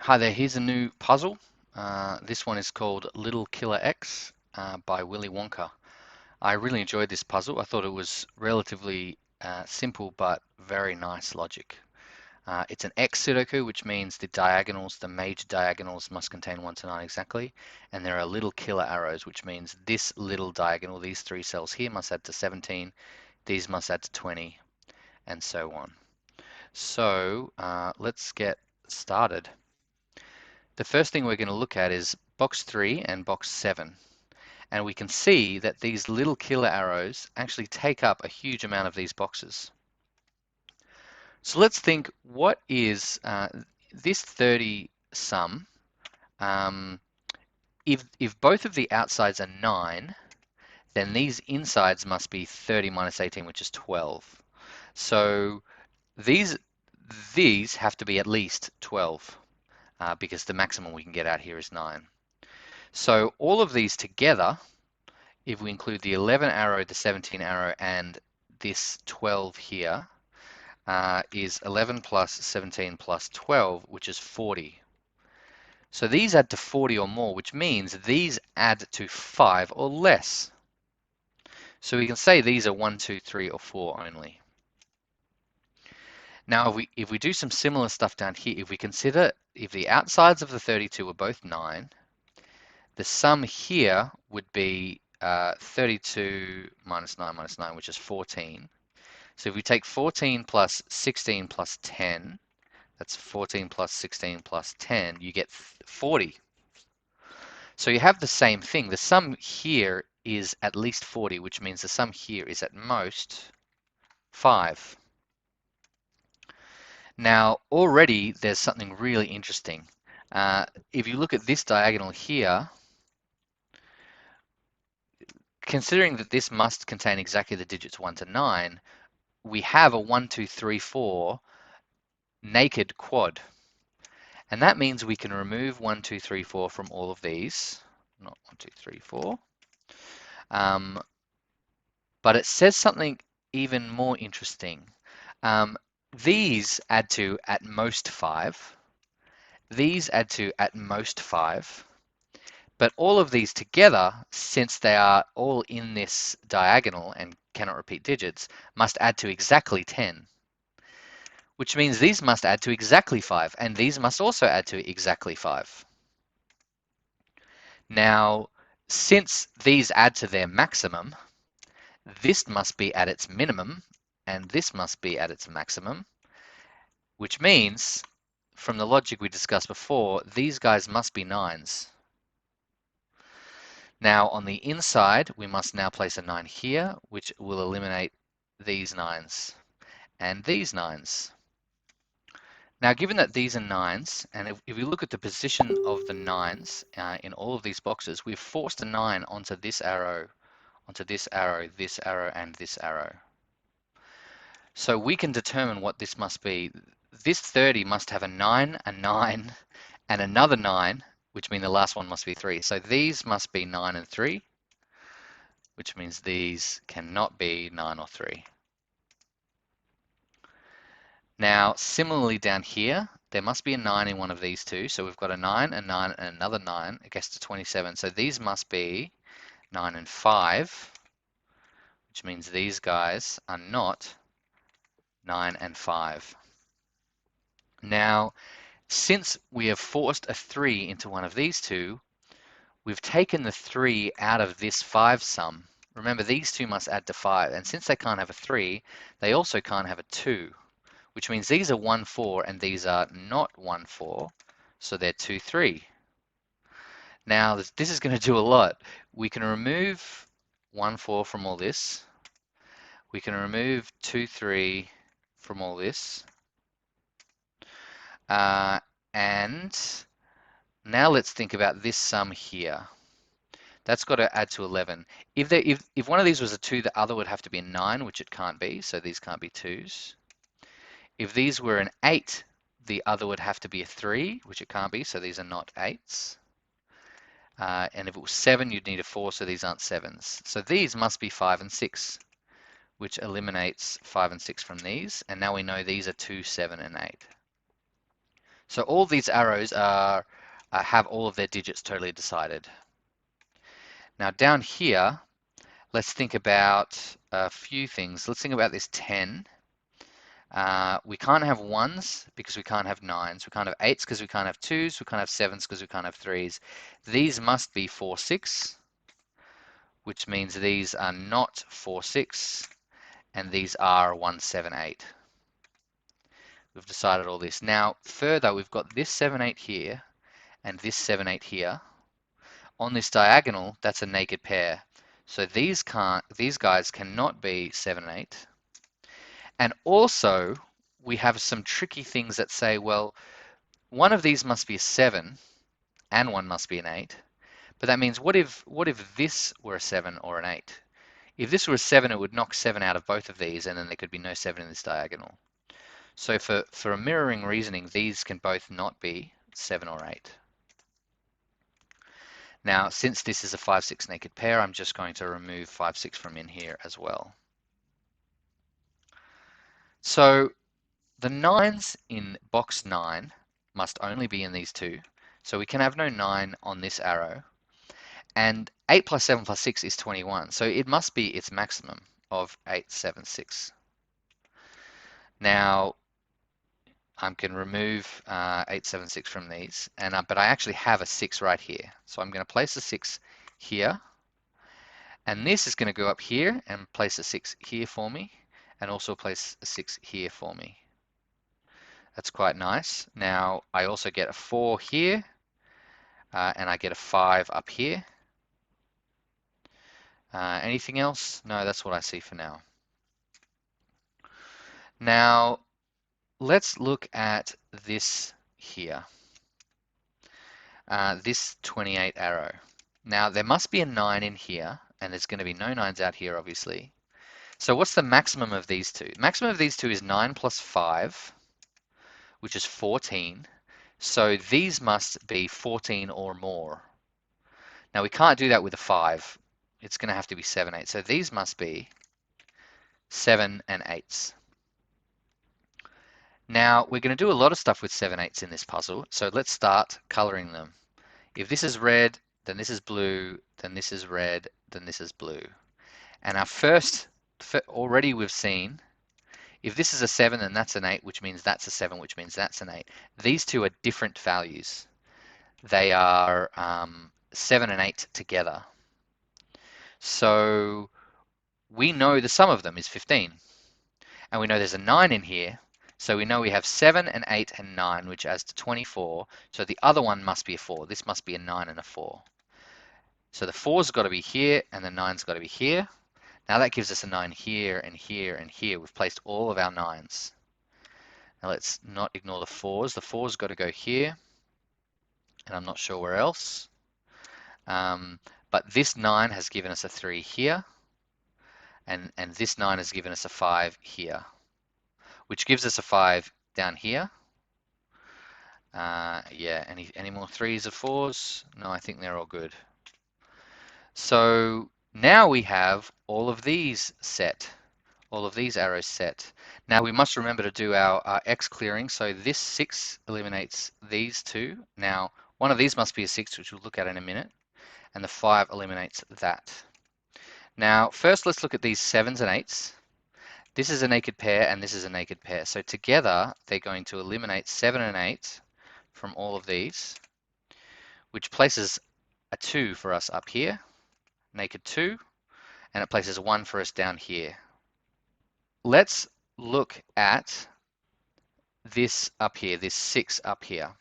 Hi there, here's a new puzzle. This one is called Little Killer X by Willy Wonka. I really enjoyed this puzzle. I thought it was relatively simple but very nice logic. It's an X Sudoku, which means the diagonals, the major diagonals, must contain 1 to 9 exactly. And there are little killer arrows, which means this little diagonal, these 3 cells here, must add to 17, these must add to 20, and so on. So let's get started. The first thing we're going to look at is box 3 and box 7. And we can see that these little killer arrows actually take up a huge amount of these boxes. So let's think, what is this 30 sum? Um, if both of the outsides are 9, then these insides must be 30 minus 18, which is 12. So these have to be at least 12 because the maximum we can get out here is 9. So all of these together, if we include the 11 arrow, the 17 arrow, and this 12 here, is 11 plus 17 plus 12, which is 40. So these add to 40 or more, which means these add to 5 or less. So we can say these are 1, 2, 3, or 4 only. Now, if we do some similar stuff down here, if we consider if the outsides of the 32 are both 9, the sum here would be 32 minus 9, which is 14. So if we take 14 plus 16 plus 10, that's 14 plus 16 plus 10, you get 40. So you have the same thing. The sum here is at least 40, which means the sum here is at most 5. Now, already there's something really interesting. If you look at this diagonal here, considering that this must contain exactly the digits 1 to 9, we have a 1, 2, 3, 4 naked quad. And that means we can remove 1, 2, 3, 4 from all of these. Not 1, 2, 3, 4. But it says something even more interesting. These add to at most 5. These add to at most 5. But all of these together, since they are all in this diagonal and cannot repeat digits, must add to exactly 10. Which means these must add to exactly 5, and these must also add to exactly 5. Now, since these add to their maximum, this must be at its minimum, and this must be at its maximum, which means, from the logic we discussed before, these guys must be 9s. Now, on the inside, we must now place a 9 here, which will eliminate these 9s and these 9s. Now, given that these are 9s, and if we look at the position of the 9s in all of these boxes, we've forced a 9 onto this arrow, this arrow, and this arrow. So we can determine what this must be. This 30 must have a 9, and another 9, which means the last one must be 3. So these must be 9 and 3, which means these cannot be 9 or 3. Now, similarly down here, there must be a 9 in one of these two. So we've got a 9, a 9, and another 9. It gets to 27. So these must be 9 and 5, which means these guys are not 9 and 5. Now, since we have forced a 3 into one of these two, we've taken the 3 out of this 5 sum. Remember, these two must add to 5. And since they can't have a 3, they also can't have a 2. Which means these are 1, 4, and these are not 1, 4, so they're 2, 3. Now, this is going to do a lot. We can remove 1, 4 from all this. We can remove 2, 3 from all this. And now let's think about this sum here. That's got to add to 11. If one of these was a 2, the other would have to be a 9, which it can't be, so these can't be 2s. If these were an 8, the other would have to be a 3, which it can't be, so these are not 8s. And if it was 7, you'd need a 4, so these aren't 7s. So these must be 5 and 6, which eliminates 5 and 6 from these. And now we know these are 2, 7, and 8. So all these arrows are have all of their digits totally decided. Now down here, let's think about a few things. Let's think about this 10. We can't have ones because we can't have nines. We can't have eights because we can't have twos. We can't have sevens because we can't have threes. These must be 4, 6, which means these are not 4, 6, and these are 1, 7, 8. We've decided all this. Now, further, we've got this 7, 8 here and this 7, 8 here. On this diagonal, that's a naked pair. So these guys cannot be 7 and 8. And also, we have some tricky things that say, well, one of these must be a 7 and one must be an 8. But that means what if this were a 7 or an 8? If this were a 7, it would knock 7 out of both of these, and then there could be no 7 in this diagonal. So for a mirroring reasoning, these can both not be 7 or 8. Now, since this is a 5, 6 naked pair, I'm just going to remove 5, 6 from in here as well. So the 9s in box 9 must only be in these two. So we can have no 9 on this arrow. And 8 plus 7 plus 6 is 21. So it must be its maximum of 8, 7, 6. Now, I can remove 8, 7, 6 from these, but I actually have a 6 right here. So I'm going to place a 6 here, and this is going to go up here and place a 6 here for me, and also place a 6 here for me. That's quite nice. Now I also get a 4 here, and I get a 5 up here. Anything else? No, that's what I see for now. Now let's look at this here, this 28 arrow. Now there must be a 9 in here, and there's going to be no 9s out here, obviously. So what's the maximum of these two? The maximum of these two is 9 plus 5, which is 14. So these must be 14 or more. Now we can't do that with a 5. It's going to have to be 7, 8. So these must be 7 and 8s. Now we're going to do a lot of stuff with 7, 8s in this puzzle. So let's start coloring them. If this is red, then this is blue, then this is red, then this is blue. And our first, already we've seen, if this is a 7, then that's an 8, which means that's a 7, which means that's an 8. These two are different values. They are 7 and 8 together. So we know the sum of them is 15. And we know there's a 9 in here. So we know we have 7 and 8 and 9, which adds to 24. So the other one must be a 4. This must be a 9 and a 4. So the 4's got to be here, and the 9's got to be here. Now that gives us a 9 here and here and here. We've placed all of our 9s. Now let's not ignore the 4's. The 4's got to go here, and I'm not sure where else. But this 9 has given us a 3 here, and this 9 has given us a 5 here, which gives us a 5 down here. Yeah, any more 3's or 4's? No, I think they're all good. So now we have all of these set, all of these arrows set. Now we must remember to do our X clearing. So this 6 eliminates these two. Now one of these must be a 6, which we'll look at in a minute, and the 5 eliminates that. Now first let's look at these 7s and 8s. This is a naked pair and this is a naked pair. So together they're going to eliminate 7 and 8 from all of these, which places a 2 for us up here, naked 2, and it places 1 for us down here. Let's look at this up here, this 6 up here.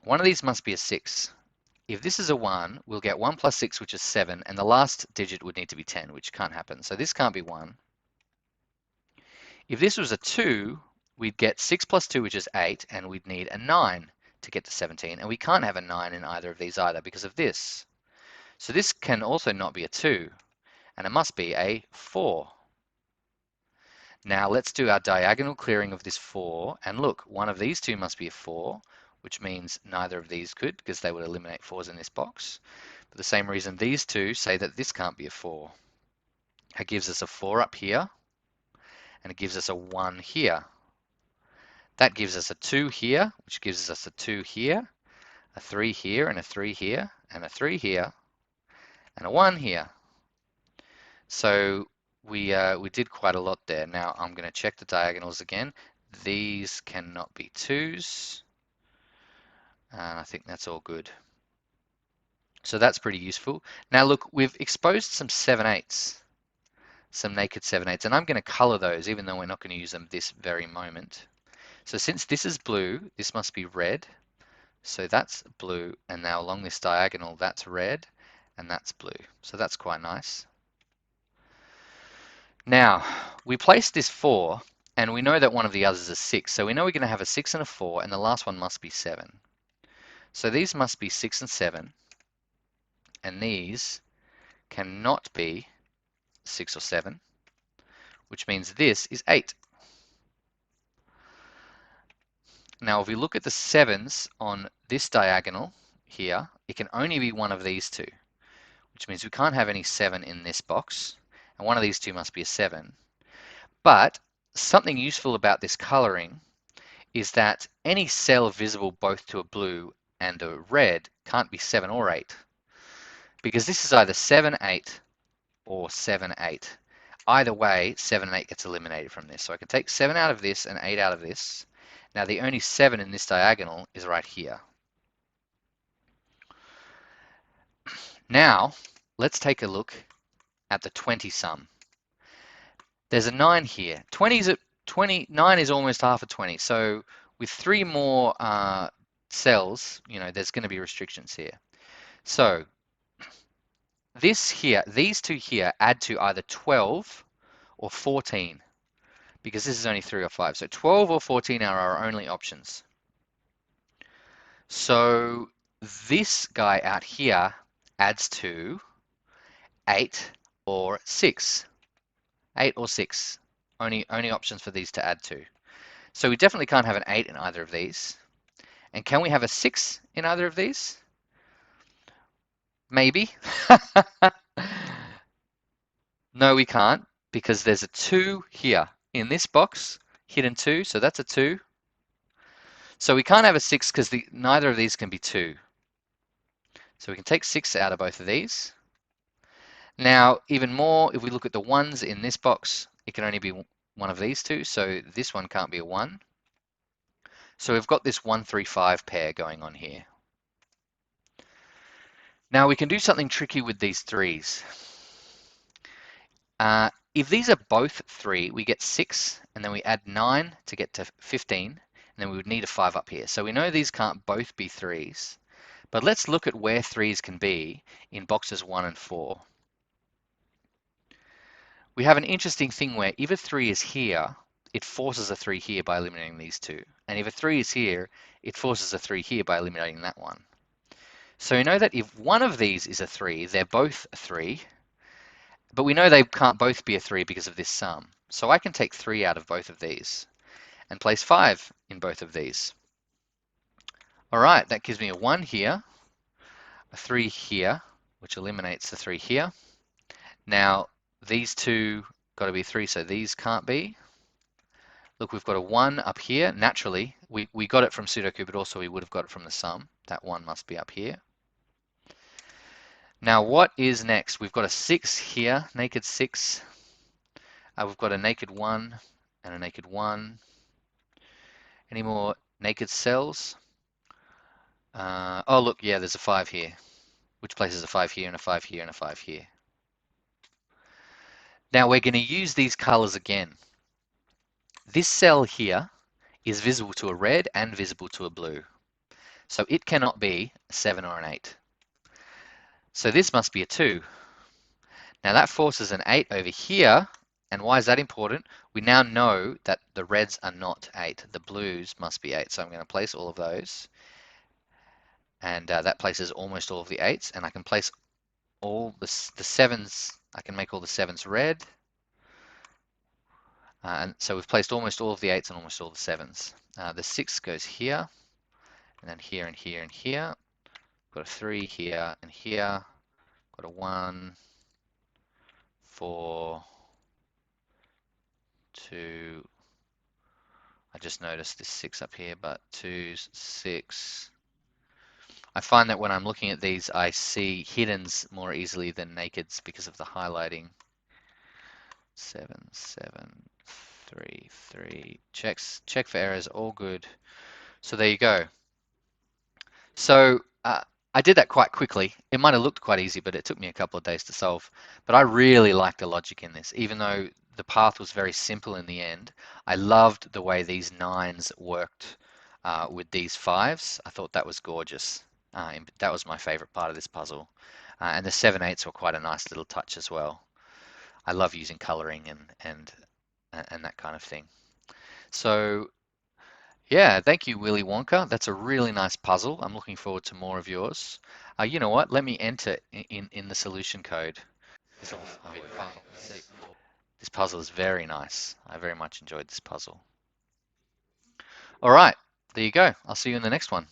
One of these must be a 6. If this is a 1, we'll get 1 plus 6, which is 7, and the last digit would need to be 10, which can't happen. So this can't be 1. If this was a 2, we'd get 6 plus 2, which is 8, and we'd need a 9 to get to 17. And we can't have a 9 in either of these either because of this. So this can also not be a 2, and it must be a 4. Now let's do our diagonal clearing of this 4, and look, one of these two must be a 4, which means neither of these could, because they would eliminate 4's in this box. For the same reason, these two say that this can't be a 4. It gives us a 4 up here, and it gives us a 1 here. That gives us a 2 here, which gives us a 2 here, a 3 here, and a 3 here, and a 3 here, and a 1 here. So we did quite a lot there. Now I'm going to check the diagonals again. These cannot be 2's. I think that's all good. So that's pretty useful. Now look, we've exposed some 7/8s, some naked 7/8s, and I'm going to color those even though we're not going to use them this very moment. So since this is blue, this must be red. So that's blue, and now along this diagonal, that's red, and that's blue. So that's quite nice. Now, we place this 4, and we know that one of the others is a 6. So we know we're going to have a 6 and a 4, and the last one must be 7. So these must be 6 and 7, and these cannot be 6 or 7, which means this is 8. Now, if we look at the 7's on this diagonal here, it can only be one of these two, which means we can't have any 7 in this box, and one of these two must be a 7. But something useful about this coloring is that any cell visible both to a blue and a red can't be 7 or 8, because this is either 7, 8 or 7, 8. Either way, 7 and 8 gets eliminated from this. So I can take 7 out of this and 8 out of this. Now the only 7 in this diagonal is right here. Now, let's take a look at the 20 sum. There's a 9 here. 9 is almost half a 20. So with 3 more cells, there's going to be restrictions here. So this here, these two here add to either 12 or 14, because this is only 3 or 5. So 12 or 14 are our only options. So this guy out here adds to 8 or 6. 8 or 6. Only options for these to add to. So we definitely can't have an 8 in either of these. And can we have a 6 in either of these? Maybe. No, we can't, because there's a 2 here in this box, hidden 2, so that's a 2. So we can't have a 6 because neither of these can be 2. So we can take 6 out of both of these. Now, even more, if we look at the 1's in this box, it can only be one of these two, so this one can't be a 1. So we've got this 1, 3, 5 pair going on here. Now we can do something tricky with these 3's. If these are both 3, we get 6, and then we add 9 to get to 15, and then we would need a 5 up here. So we know these can't both be 3's, but let's look at where 3's can be in boxes 1 and 4. We have an interesting thing where if a 3 is here, it forces a 3 here by eliminating these two. And if a 3 is here, it forces a 3 here by eliminating that one. So we know that if one of these is a 3, they're both a 3, but we know they can't both be a 3 because of this sum. So I can take 3 out of both of these and place 5 in both of these. All right, that gives me a 1 here, a 3 here, which eliminates the 3 here. Now, these two got to be 3, so these can't be. Look, we've got a 1 up here. Naturally, we got it from Sudoku, but also we would have got it from the sum. That 1 must be up here. Now, what is next? We've got a 6 here, naked 6. We've got a naked 1 and a naked 1. Any more naked cells? Oh, look, yeah, there's a 5 here, which places a 5 here and a 5 here and a 5 here. Now, we're going to use these colors again. This cell here is visible to a red and visible to a blue. So it cannot be a 7 or an 8. So this must be a 2. Now that forces an 8 over here. And why is that important? We now know that the reds are not 8. The blues must be 8. So I'm going to place all of those. And that places almost all of the 8s. And I can place all the 7s. I can make all the 7s red. And so we've placed almost all of the 8s and almost all the 7s. The 6 goes here. And then here and here and here. Got a 3 here and here. Got a 1, 4, 2. I just noticed this 6 up here, but 2, 6. I find that when I'm looking at these, I see hiddens more easily than nakeds because of the highlighting. 7, 7, 3, 3. Check for errors, all good. So there you go. So I did that quite quickly. It might have looked quite easy, but it took me a couple of days to solve. But I really liked the logic in this, even though the path was very simple in the end. I loved the way these nines worked with these fives. I thought that was gorgeous. That was my favorite part of this puzzle. And the 7/8s were quite a nice little touch as well. I love using coloring and that kind of thing. So yeah, thank you, Willy Wonka. That's a really nice puzzle. I'm looking forward to more of yours. You know what? Let me enter in the solution code. This puzzle is very nice. I very much enjoyed this puzzle. All right, there you go. I'll see you in the next one.